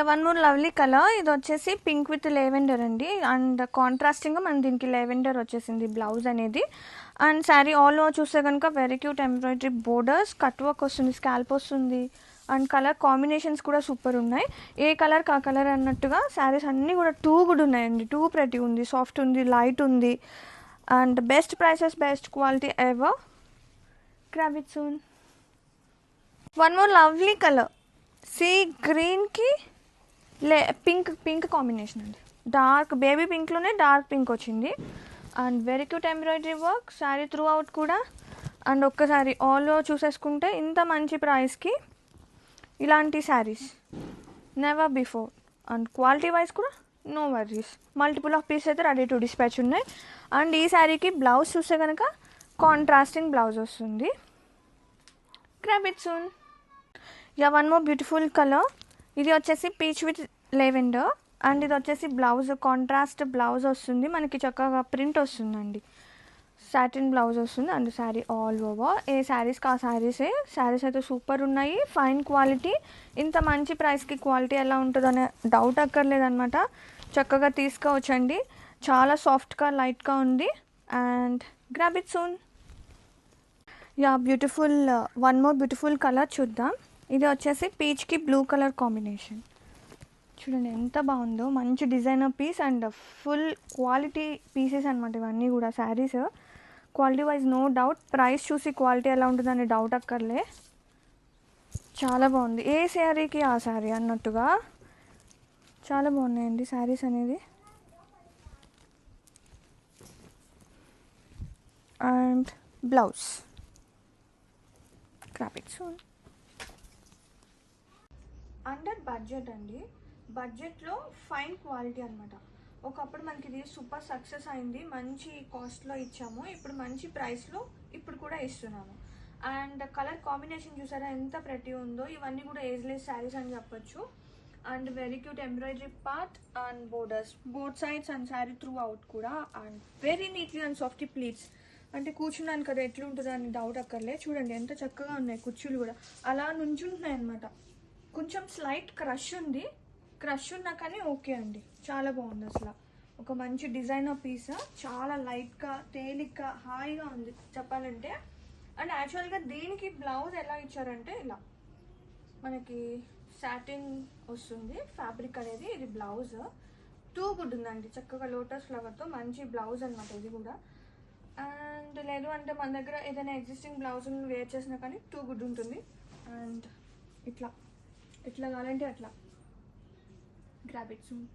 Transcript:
One more lovely colour. ఇది వచ్చేసి pink with lavender అండి. అండ్ కాంట్రాస్టింగ్గా మన దీనికి లెవెండర్ వచ్చేసింది బ్లౌజ్ అనేది. అండ్ శారీ ఆల్ ఓవర్ చూస్తే కనుక very cute embroidery borders, cut work వస్తుంది, స్కాల్ప్ వస్తుంది. అండ్ కలర్ కాంబినేషన్స్ కూడా సూపర్ ఉన్నాయి. ఏ కలర్ కా కలర్ అన్నట్టుగా శారీస్ అన్నీ కూడా టూ గుడ్ ఉన్నాయండి. టూ ప్రతి ఉంది, సాఫ్ట్ ఉంది, లైట్ ఉంది. And best prices, best quality ever. Grab it soon. One more lovely colour. Sea గ్రీన్కి పింక్ కాంబినేషన్ అండి. డార్క్ బేబీ పింక్లోనే డార్క్ పింక్ వచ్చింది. And very cute embroidery work sari throughout కూడా. అండ్ ఒక్కసారి ఆల్ ఓవర్ చూసేసుకుంటే ఇంత మంచి ప్రైస్కి ఇలాంటి saris never before. And quality wise కూడా no worries. Multiple of piece అయితే రెడీ టు డిస్పాచ్ ఉన్నాయి. అండ్ ఈ శారీకి బ్లౌజ్ చూస్తే కనుక కాంట్రాస్టింగ్ బ్లౌజ్ వస్తుంది. Grab it soon. One more beautiful colour. ఇది వచ్చేసి పీచ్ విత్ లెవెండర్. అండ్ ఇది వచ్చేసి బ్లౌజ్ కాంట్రాస్ట్ బ్లౌజ్ వస్తుంది, మనకి చక్కగా ప్రింట్ వస్తుందండి. సాటిన్ బ్లౌజ్ వస్తుంది. And sari all over a శారీస్కి ఆ శారీసే. శారీస్ అయితే సూపర్ ఉన్నాయి, ఫైన్ క్వాలిటీ. ఇంత మంచి ప్రైస్కి క్వాలిటీ ఎలా ఉంటుందనే డౌట్ అక్కర్లేదన్నమాట. చక్కగా తీసుకోవచ్చండి. చాలా సాఫ్ట్గా లైట్గా ఉంది. And grab it soon. Beautiful one more beautiful colour చూద్దాం. ఇది వచ్చేసి పీచ్కి బ్లూ కలర్ కాంబినేషన్. చూడండి ఎంత బాగుందో, మంచి designer piece and full quality pieces అనమాట ఇవన్నీ కూడా. Saris quality wise no doubt. Price చూసి క్వాలిటీ ఎలా ఉంటుందని డౌట్ అక్కర్లే. చాలా బాగుంది, ఏ శారీకి ఆ శారీ అన్నట్టుగా చాలా బాగున్నాయండి శారీస్ అనేది. And blouse graphics under budget అండి. బడ్జెట్లో ఫైన్ క్వాలిటీ అనమాట. ఒకప్పుడు మనకి ఇది సూపర్ సక్సెస్ అయింది, మంచి కాస్ట్లో ఇచ్చాము, ఇప్పుడు మంచి ప్రైస్లో ఇప్పుడు కూడా ఇస్తున్నాము. అండ్ కలర్ కాంబినేషన్ చూసారా ఎంత ప్రతి ఉందో. ఇవన్నీ కూడా ఏజ్లెస్ శారీస్ అని చెప్పొచ్చు. And very cute embroidery part and borders both sides and sari throughout కూడా. And very neatly and softy pleats. అంటే కూర్చున్నాను కదా ఎట్లుంటుందో అని డౌట్ అక్కర్లే. చూడండి ఎంత చక్కగా ఉన్నాయి, కుర్చీలు కూడా అలా నుంచుంటున్నాయి అనమాట. కొంచెం స్లైట్ క్రష్ ఉంది, క్రష్ ఉన్నా కానీ ఓకే అండి, చాలా బాగుంది అసలు. ఒక మంచి డిజైనర్ పీస్, చాలా లైట్గా తేలిగ్గా హాయిగా ఉంది చెప్పాలంటే. అండ్ యాక్చువల్గా దీనికి బ్లౌజ్ ఎలా ఇచ్చారంటే ఇలా మనకి సాటిన్ వస్తుంది ఫ్యాబ్రిక్ అనేది. ఇది బ్లౌజ్ టూ గుడ్ ఉందండి, చక్కగా లోటస్ ఫ్లవర్తో మంచి బ్లౌజ్ అనమాట ఇది కూడా. అండ్ లేదు అంటే మన దగ్గర ఏదైనా ఎగ్జిస్టింగ్ బ్లౌజ్ని వేర్ చేసినా కానీ టూ గుడ్ ఉంటుంది. అండ్ ఇట్లా కావాలంటే అట్లా గ్రాబ్ ఇట్ సూన్.